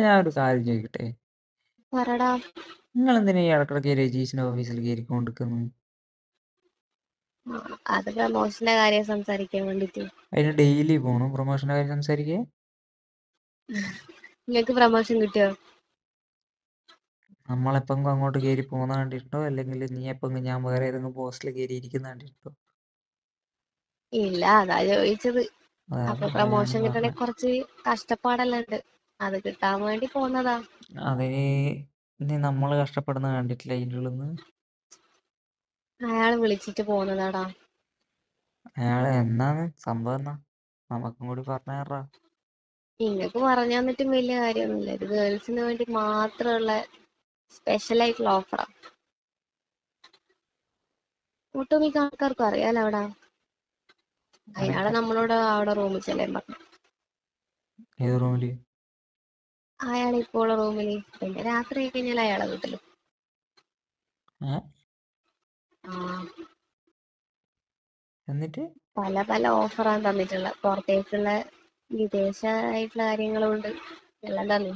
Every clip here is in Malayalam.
ഞാൻ ഒരു കാര്യം ചോദിക്കട്ടെ, പറടാ. നിങ്ങൾ എന്തിനാ ഈ ഇടക്കിടക്ക് രജീഷിന്റെ ഓഫീസിൽ കയറിക്കൊണ്ടിരിക്കുന്നു? അത് പ്രമോഷന്റെ കാര്യം സംസാരിക്കാൻ വേണ്ടിട്ട്. അതിന് ഡെയിലി പോകണം പ്രൊമോഷന്റെ കാര്യം സംസാരിക്കേ? നിങ്ങക്ക് പ്രമോഷൻ കിട്ടിയോ? നമ്മളെപ്പെങ്കിലും അങ്ങോട്ട് കയറി പോകുന്ന കണ്ടിട്ടോ, അല്ലെങ്കിൽ നീ എപ്പെങ്കിലും ഞാൻ വേറെ ഏതെങ്കിലും പോസ്റ്റിൽ കയറി ഇരിക്കുന്ന കണ്ടിട്ടോ? ഇല്ല, അതാ ചോദിച്ചത്. അപ്പൊ അതല്ല ഞാൻ പ്രമോഷൻ കിട്ടണേ പറഞ്ഞ. കുറച്ച് കഷ്ടപ്പാടെല്ലാം ഉണ്ട്, അത് കിട്ടാൻ വേണ്ടി പോന്നതാ. അതിന് നീ നമ്മൾ കഷ്ടപ്പെടുന്ന കണ്ടിട്ടില്ല അതിൻ്റെ ഉള്ളിന്ന്. അയാള് വിളിച്ചിട്ട് പോന്നതാടാ. അയാളെ എന്നാണ് സംഭവം? എന്നാ നമുക്കും കൂടി പറഞ്ഞാറാ. നിങ്ങക്ക് പറഞ്ഞു തന്നിട്ടും വലിയ കാര്യമൊന്നുമില്ല. ഇത് ഗേൾസിന് വേണ്ടി മാത്രമുള്ള സ്പെഷ്യൽ ആയിട്ടുള്ള ഓഫറാ. ഒട്ടുമിക്ക ആൾക്കാർക്കും അറിയാലോ അവിടെ. അയാളെ അനക്ക് നമ്മളോട് അവിടെ റൂമിൽ ചെല്ലാൻ പറഞ്ഞു. ഏത് റൂമില്? അയാൾ ഇപ്പോൾ ഉള്ള റൂമില്, പിന്നെ രാത്രി ആയി കഴിഞ്ഞാൽ അയാളെ വീട്ടില്. ആ, എന്നിട്ട് പല പല ഓഫറാണ് തന്നിട്ടുള്ള. പുറത്തേക്കുള്ള വിദേശമായിട്ടുള്ള കാര്യങ്ങളും ഉണ്ട്, എല്ലാം തന്നു.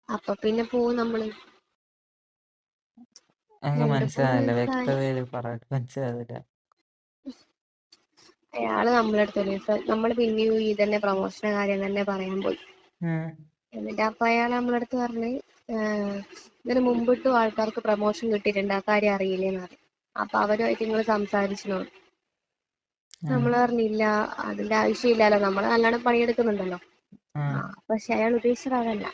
അപ്പൊ പിന്നെ പോവും നമ്മള്. എനിക്ക് കണ്ടപ്പോ മനസ്സിലാവില്ല, മനസ്സിലായി. വ്യക്തതയിൽ പറയാൻ മനസ്സിലാവില്ല. അയാള് നമ്മളടുത്ത് ഒരു ദിവസം നമ്മള് പിന്നെയും ഈ തന്നെ പ്രമോഷന്റെ കാര്യം തന്നെ പറയാൻ പോയി. എന്നിട്ട് അപ്പൊ അയാൾ നമ്മളടുത്ത് പറഞ്ഞ്, ഇതിന് മുമ്പിട്ടും ആൾക്കാർക്ക് പ്രമോഷൻ കിട്ടിയിട്ടുണ്ട്, ആ കാര്യം അറിയില്ലേന്ന് പറഞ്ഞു. അപ്പൊ അവരുമായിട്ട് നിങ്ങൾ സംസാരിച്ചിനോ? നമ്മള് പറഞ്ഞില്ല, അതിന്റെ ആവശ്യമില്ലല്ലോ, നമ്മള് നല്ലോണം പണിയെടുക്കുന്നുണ്ടല്ലോ. പക്ഷെ അയാൾ ഉദ്ദേശിച്ചത് അതല്ല.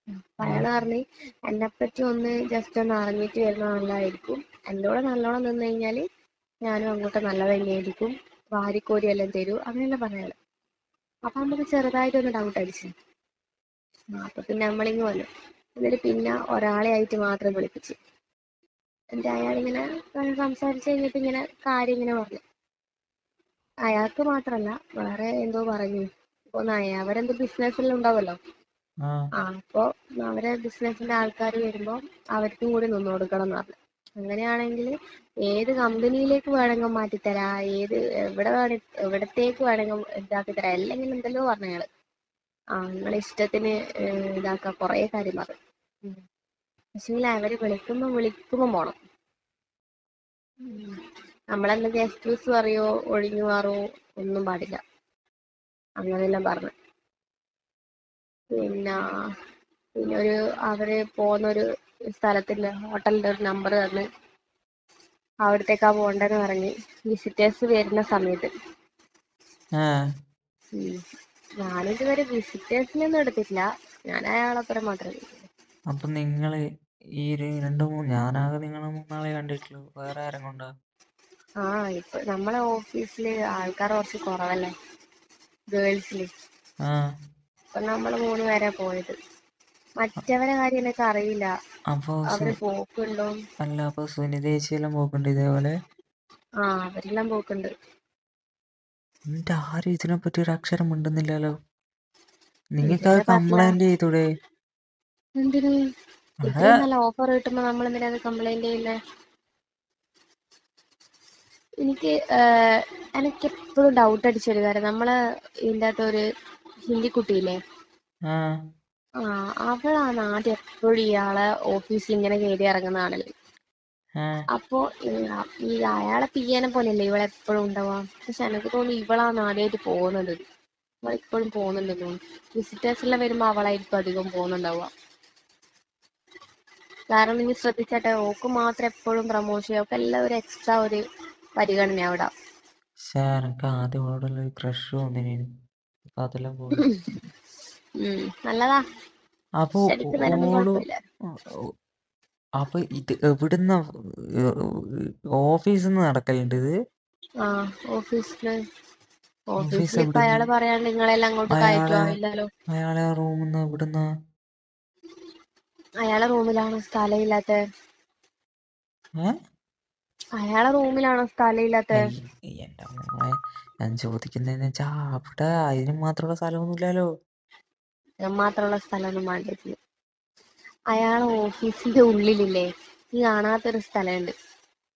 അപ്പൊ അയാള് പറഞ്ഞ്, എന്നെ പറ്റി ഒന്ന് ജസ്റ്റ് ഒന്ന് അറിഞ്ഞിട്ട് വരുന്നത് നല്ലതായിരിക്കും. എൻ്റെ കൂടെ നല്ലോണം നിന്ന് കഴിഞ്ഞാല് ഞാനും അങ്ങോട്ട് നല്ലത് തന്നെയായിരിക്കും, വാരിക്കോരി എല്ലാം തരൂ, അങ്ങനെയല്ല പറയാള്. അപ്പൊ നമുക്ക് ചെറുതായിട്ടൊന്ന് ഡൗട്ട് അടിച്ചു. അപ്പൊ പിന്നെ നമ്മളിങ്ങ് വന്നു. എന്നിട്ട് പിന്നെ ഒരാളെ ആയിട്ട് മാത്രം വിളിപ്പിച്ച്. എന്നിട്ട് അയാളിങ്ങനെ സംസാരിച്ച് കഴിഞ്ഞിട്ട് ഇങ്ങനെ കാര്യം ഇങ്ങനെ പറഞ്ഞു. അയാൾക്ക് മാത്രല്ല, വേറെ എന്തോ പറഞ്ഞു. ഇപ്പൊ അവരെന്തോ ബിസിനസ്സിലും ഉണ്ടാവല്ലോ. അപ്പൊ അവരെ ബിസിനസിന്റെ ആൾക്കാർ വരുമ്പോ അവർക്കും കൂടി നിന്ന് കൊടുക്കണം എന്ന് പറഞ്ഞു. അങ്ങനെയാണെങ്കിൽ ഏത് കമ്പനിയിലേക്ക് വേണമെങ്കിൽ മാറ്റിത്തരാ, എവിടത്തേക്ക് വേണമെങ്കിൽ ഇതാക്കി തരാം, അല്ലെങ്കിൽ എന്തെല്ലോ പറഞ്ഞു അയാള്. നിങ്ങളെ ഇഷ്ടത്തിന് ഇതാക്ക കൊറേ കാര്യം പറഞ്ഞു. പക്ഷേ അവര് വിളിക്കുമ്പോ പോണം. നമ്മളെന്തൊക്കെ എക്സ്ക്യൂസ് പറയോ ഒഴിഞ്ഞു മാറോ ഒന്നും പാടില്ല, അങ്ങനെയെല്ലാം പറഞ്ഞു. പിന്നെ അവര് പോകുന്നൊരു സ്ഥലത്തിന്റെ ഹോട്ടലിന്റെ ഒരു നമ്പർ തന്ന് അവിടത്തേക്കാ പോണ്ടെന്ന് പറഞ്ഞ്, വിസിറ്റേഴ്സ് വരുന്ന സമയത്ത്. ഞാനിതുവരെ വിസിറ്റേഴ്സിനൊന്നും എടുത്തിട്ടില്ല, ഞാൻ അയാളപ്പുറം മാത്രമേ. അപ്പൊ നിങ്ങള് ഈ ഞാനാകെ നിങ്ങളെ മൂന്നാളെ കണ്ടിട്ടുള്ളൂ, വേറെ ആരും കൊണ്ടാ? ഇപ്പൊ നമ്മളെ ഓഫീസില് ആൾക്കാർ കുറച്ച് കുറവല്ലേ ഗേൾസില്. അപ്പൊ നമ്മള് 3 പേരാ പോയത്. മറ്റവരെ കാര്യം എനിക്ക് അറിയില്ല, അപ്പൊ അവര് പോക്കുണ്ടോ. അല്ല, അപ്പൊ സുനിതേച്ചിയെല്ലാം പോക്കുണ്ട് ഇതേപോലെ? അവരെല്ലാം പോക്കുണ്ട്. എന്നിട്ട് ആരും ഇതിനെപ്പറ്റി ഒരു അക്ഷരം മിണ്ടുന്നില്ലല്ലോ. നിങ്ങൾക്ക് അത് ഇതുവരെ പറഞ്ഞില്ല. കംപ്ലൈന്റ് ചെയ്തൂടെ? എന്തിന്? ഇത്രയും നല്ല ഓഫർ കിട്ടുമ്പോ നമ്മൾ എന്തിനാ അത് കംപ്ലൈന്റ് ചെയ്യുന്നേ? എനിക്ക് എപ്പോഴും ഡൗട്ട് അടിച്ചൊരു കാര്യം, നമ്മളെ ഇതിൻ്റെ അകത്ത് ഒരു ഹിന്ദി കുട്ടിയില്ലേ, അവളാണ് ആദ്യം എപ്പോഴും ഇയാളെ ഓഫീസിൽ ഇങ്ങനെ കയറി ഇറങ്ങുന്നതാണല്ലോ. അപ്പോ ഈ അയാളെ പിയ്യനെ പോലെയല്ലേ ഇവളെപ്പോഴും ഉണ്ടാവാ. പക്ഷെ എനിക്ക് തോന്നുന്നു ഇവളാണ് ആദ്യമായിട്ട് പോകുന്നത്. ഇവളെപ്പോഴും പോകുന്നുണ്ടെന്ന് തോന്നുന്നു. വിസിറ്റേഴ്സ് എല്ലാം വരുമ്പോ അവളായിരിക്കും അധികം പോകുന്നുണ്ടാവുക. കാരണം നിങ്ങൾ ശ്രദ്ധിച്ചാട്ടെ, ഓക്ക് മാത്രം എപ്പോഴും പ്രമോഷൻ, ഒക്കെ എല്ലാം ഒരു എക്സ്ട്രാ ഒരു പരിഗണന അവിടെ. എനിക്ക് ആദ്യം ഓടുള്ള ക്രഷ് തോന്നിനു, അതെല്ലാം പോയി. നല്ലതാ, അപ്പൊ അടിക്കുന്നതിനൊന്നും കുഴപ്പമില്ല. അപ്പൊ ഇത് എവിടുന്ന? ഓഫീസിൽ നിന്ന് നടക്കലുണ്ട് ഇത്? ഓഫീസിൽ ഇപ്പൊ അയാള് പറയാണ്ട് നിങ്ങളെല്ലാം അങ്ങോട്ട് കയറ്റുവാ ഇല്ലല്ലോ. അയാളെ റൂമിന്ന് എവിടുന്ന? അയാളെ റൂമിലാണോ സ്ഥലമില്ലാത്ത? അയാളെ റൂമിലാണോ സ്ഥലമില്ലാത്ത? എന്റെ മോളെ, ഞാൻ ചോദിക്കുന്നതെന്ന് വെച്ചാ അവിടെ അതിന് മാത്രമുള്ള സ്ഥലമൊന്നുമില്ലല്ലോ. മാത്രമുള്ള സ്ഥലമൊന്നും വേണ്ടിട്ടില്ല. അയാളെ ഓഫീസിന്റെ ഉള്ളിലില്ലേ, ഈ കാണാത്തൊരു സ്ഥലമുണ്ട്.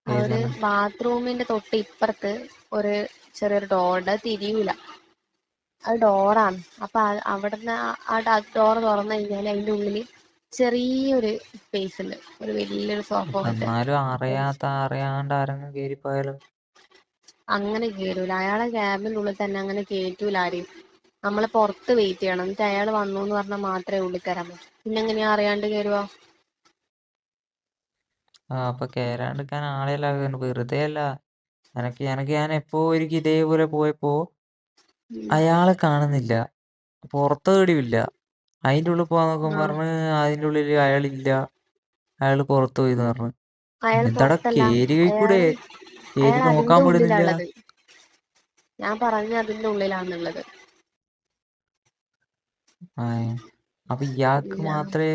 ആ ഒരു ബാത്റൂമിന്റെ തൊട്ട് ഇപ്പുറത്ത് ഒരു ചെറിയൊരു ഡോറുണ്ട്, തിരിയൂല. അത് ഡോറാണ്. അപ്പൊ അവിടുന്ന് ആ ഡോർ തുറന്നു കഴിഞ്ഞാൽ അതിന്റെ ഉള്ളില് ചെറിയൊരു സ്പേസ് ഉണ്ട്, ഒരു വലിയൊരു സോഫ പോലത്തെ. എന്നാലും അറിയാണ്ട് ആരെങ്കിലും കേറിപ്പോയാലോ? അങ്ങനെ കേറൂല, അയാളെ ക്യാബിന്റെ ഉള്ളിൽ തന്നെ അങ്ങനെ കേറ്റൂല ആരെയും. നമ്മള് പുറത്ത് വെയിറ്റ് ചെയ്യണം, എന്നിട്ട് അയാൾ വന്നു എന്ന് പറഞ്ഞാൽ മാത്രമേ ഉള്ളിൽ കയറാൻ പറ്റൂ. പിന്നെ എങ്ങനെയാ അറിയാണ്ട് കയറുക? അപ്പൊ കേറാണ്ടിരിക്കാൻ ആളെയല്ല, വെറുതെ അല്ല. ഞാൻ എപ്പോ ഒരിക്കൽ ഇതേപോലെ പോയപ്പോ അയാളെ കാണുന്നില്ല, പുറത്തേടിയില്ല. അതിന്റെ ഉള്ളിൽ പോവാൻ നോക്കുമ്പോ ആ, പറഞ്ഞ് അതിന്റെ ഉള്ളിൽ അയാളില്ല, അയാള് പുറത്തു പോയിന്ന് പറഞ്ഞു. അയാൾ പിന്നെന്താടാ പുറത്തല്ല, കേറി പോയിക്കൂടെ? അയാള് കേറി അയാൾ നോക്കാൻ അതിന്റെ വിടുന്നില്ല. ഉള്ളിലാണുള്ളത്. ഞാൻ പറഞ്ഞ അതിന്റെ ഉള്ളിലാണുള്ളത്. ആ, അപ്പൊ ഇയാൾക്ക് ഇല്ല, മാത്രമേ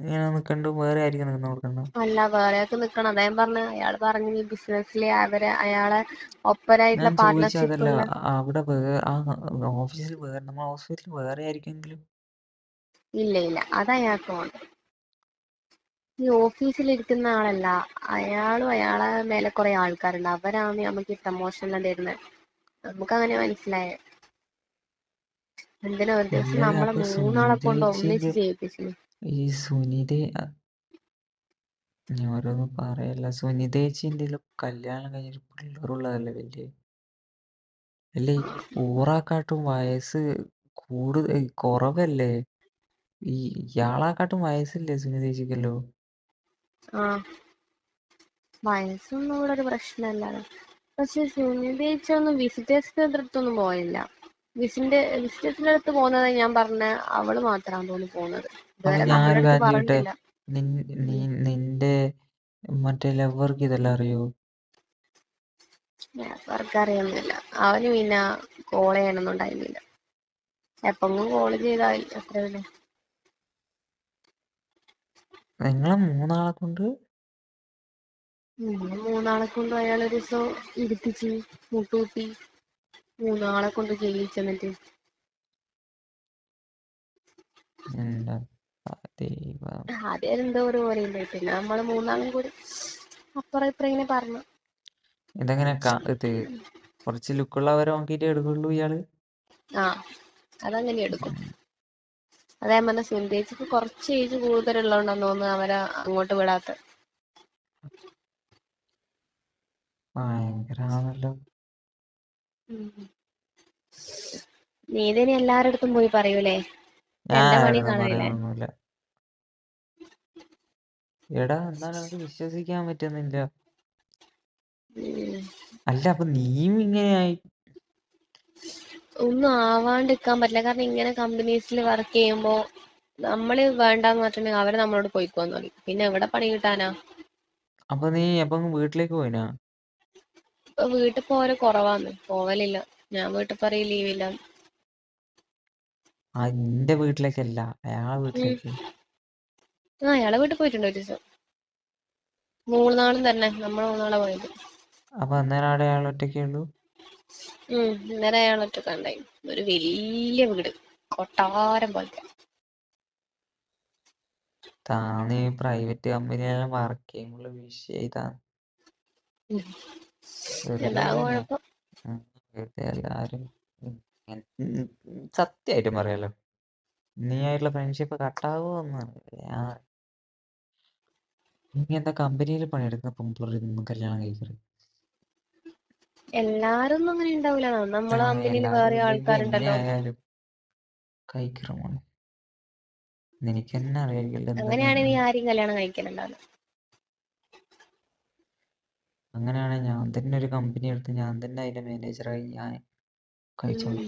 ഇങ്ങനെ നിക്കണ്ടു, വേറെ ആയിരിക്കും നിക്കുന്ന കൊടുക്കണ്ട? അല്ല, വേറെയൊക്കെ നിക്കണം. അദ്ദേഹം പറഞ്ഞു, അയാൾ പറഞ്ഞു ഈ ബിസിനസ്സിലെ അയാളെ ഞാൻ ഒപ്പരായിട്ടുള്ള പാർട്ട്ണർഷിപ്പ് ചോദിച്ചതല്ല, ഉള്ള. അവിടെ ഓഫീസിൽ വേറെ, നമ്മളെ ഹോസ്പിറ്റലിൽ വേറെ ആയിരിക്കെങ്കിലും? ഇല്ല ഇല്ല, അത് അയാൾക്ക് വേണം. ഈ ഓഫീസിലിരിക്കുന്ന ആളല്ല, അയാളും അയാളെ മേലെ കുറെ ആൾക്കാരുണ്ട്, അവരാണ് നമുക്ക് ഈ പ്രമോഷൻ എല്ലാം തരുന്നത്. നമുക്ക് അങ്ങനെ മനസ്സിലായേ. എന്തിനാ ഒരു ദിവസം അല്ലല്ല, നമ്മളെ അപ്പൊ മൂന്നാളെ കൊണ്ട് ഒന്നിച്ച് സുനിതേച്ചിന്റെ ചെയ്യിപ്പിച്ചു. ഈ സുനിത, ഞാൻ ഓരോന്ന് പറയല്ല, സുനിതേച്ചിന്റെ കല്യാണം കഴിഞ്ഞിട്ട് പിള്ളേരുള്ളതല്ലേ വലിയ? അല്ലേ ഊറാക്കാട്ടും വയസ്സ് കുറവല്ലേ? ഇയാളെക്കാട്ടും വയസ്സില്ലേ സുനിതേച്ചിക്കല്ലോ? ആ, വയസ്സൊന്നും ഇവിടെ ഒരു പ്രശ്നമല്ല. പക്ഷെ സുനിതേച്ചൊന്നും വിസിറ്റേഴ്സിന്റെ അടുത്തൊന്നും പോയില്ല. വിസിറ്റേഴ്സിന്റെ അടുത്ത് പോകുന്നത് ഞാൻ പറഞ്ഞ അവള് മാത്രമാണ് തോന്നി പോകുന്നത്. അപ്പൊ ഇതുവരെ നമ്മുടെ ഞാനൊരു അടുത്ത് കാര്യം ചെയ്യട്ടെ, പറഞ്ഞിട്ടില്ല. നിന്റെ മറ്റേ ലവർക്ക് ഇതെല്ലാം അറിയോ? അവർക്കറിയൊന്നുമില്ല. അവന് പിന്നെ കോൾ ചെയ്യാനൊന്നും ഉണ്ടായിരുന്നില്ല. എപ്പെങ്കിലും കോൾ ചെയ്താൽ അത്രയല്ലേ. നിങ്ങളെ മൂന്നാളെ കൊണ്ട്? മൂന്നാളെ കൊണ്ട് അയാൾ ഒരു ദിവസം ഇടിപ്പിച്ച് മുട്ടൂത്തി, മൂന്നാളെ കൊണ്ട് ചെയ്യിച്ചെന്നിട്ട്. എന്താ ദൈവം. ആദ്യം എന്തോ ഒരു പോലെയുണ്ട്, പിന്നെ നമ്മള് മൂന്നാളും കൂടി അപ്പുറം ഇപ്പുറം ഇങ്ങനെ പറഞ്ഞു. ഇതെങ്ങനെ ഇത് കുറച്ച് ലുക്കുള്ളവരെ നോക്കിയിട്ടേ എടുക്കുള്ളൂ ഇയാള്? ആ, അതങ്ങനെ എടുക്കും. ഉം. അതേ പറഞ്ഞ സുന്ദേച്ചിക്ക് കുറച്ച് ഏജ് കൂടുതലുള്ളതുകൊണ്ടെന്ന് തോന്നുന്നു അവരെ അങ്ങോട്ട് വിടാത്ത. ഭയങ്കരാണല്ലോ. നീ ഇതിനി എല്ലാരുടെ അടുത്തും പോയി പറയൂലേ? ഞാൻ എന്റെ പണി ആരോടും കാണൂലേ? പറയുന്നൊന്നുമില്ല. എടാ എന്നാലും നമുക്ക് വിശ്വസിക്കാൻ പറ്റുന്നില്ല. അല്ല അപ്പൊ നീയും ഇങ്ങനെയായി? ഒന്നും ആവാണ്ടിരിക്കാൻ പറ്റില്ല. കാരണം ഇങ്ങനെ കമ്പനീസിൽ വർക്ക് ചെയ്യുമ്പോ നമ്മള് വേണ്ടാന്ന് പറഞ്ഞിട്ടുണ്ടെങ്കിൽ അവര് നമ്മളോട് പോയിക്കോന്ന് പറയും. പിന്നെ എവിടെ പണി കിട്ടാനാ? അപ്പൊ നീ എപ്പം വീട്ടിലേക്ക് പോയിനാ? ഇപ്പൊ വീട്ടിൽ പോവല് കുറവാന്ന്, പോവലില്ല. ഞാൻ വീട്ടിൽ പറയും ലീവില്ല. നിന്റെ വീട്ടിലേക്കല്ല, അയാളെ വീട്ടിലേക്ക്. ആ, അയാളെ വീട്ടിൽ പോയിട്ടുണ്ട് ഒരു ദിവസം. മൂന്നാളും തന്നെ, നമ്മൾ മൂന്നാളെ പോയത്. അപ്പൊ അന്നേരം അവിടെ അയാൾ ഒറ്റയ്ക്കേ ഉള്ളൂ? ഇന്നലെ അയാൾ ഒറ്റക്ക് ഉണ്ടായി. ഒരു വലിയ വീട്, കൊട്ടാരം പോലത്തെ. താന്ന് പ്രൈവറ്റ് കമ്പനിയെല്ലാം വർക്ക് ചെയ്യുമ്പോൾ വിഷയം ഇതാണ്. വെറുതെ എന്താ അല്ലല്ലോ. കുഴപ്പം? വെറുതെ എല്ലാരും സത്യമായിട്ടും പറയാലോ, നീ ആയിട്ടുള്ള ഫ്രണ്ട്ഷിപ്പ് കട്ടാവോ എന്നാണ്. ഇങ്ങനത്തെ കമ്പനിയിൽ പണിയെടുക്കുന്ന പെൺപിള്ളേരൊന്നും കല്യാണം കഴിക്കരുത്. എല്ലാരും ഒന്നും അങ്ങനെ ഉണ്ടാവൂല. നമ്മളെ കമ്പനിയിൽ എല്ലാരും വേറെ ഇല്ലെങ്കിൽ എങ്ങനെ ആൾക്കാരുണ്ടല്ലോ. ആയാലും കഴിക്കണമാണ്. നിനക്ക് തന്നെ അറിയാമെങ്കിൽ അങ്ങനെയാണെങ്കിൽ നീ എന്തെങ്കിലും. ആരെയും കല്യാണം കഴിക്കലുണ്ടാവില്ല. അങ്ങനെയാണെങ്കിൽ ഞാൻ തന്നെ ഒരു കമ്പനി എടുത്ത് ഞാൻ തന്നെ അതിന്റെ മാനേജറായി ഞാൻ കഴിച്ചോളാം.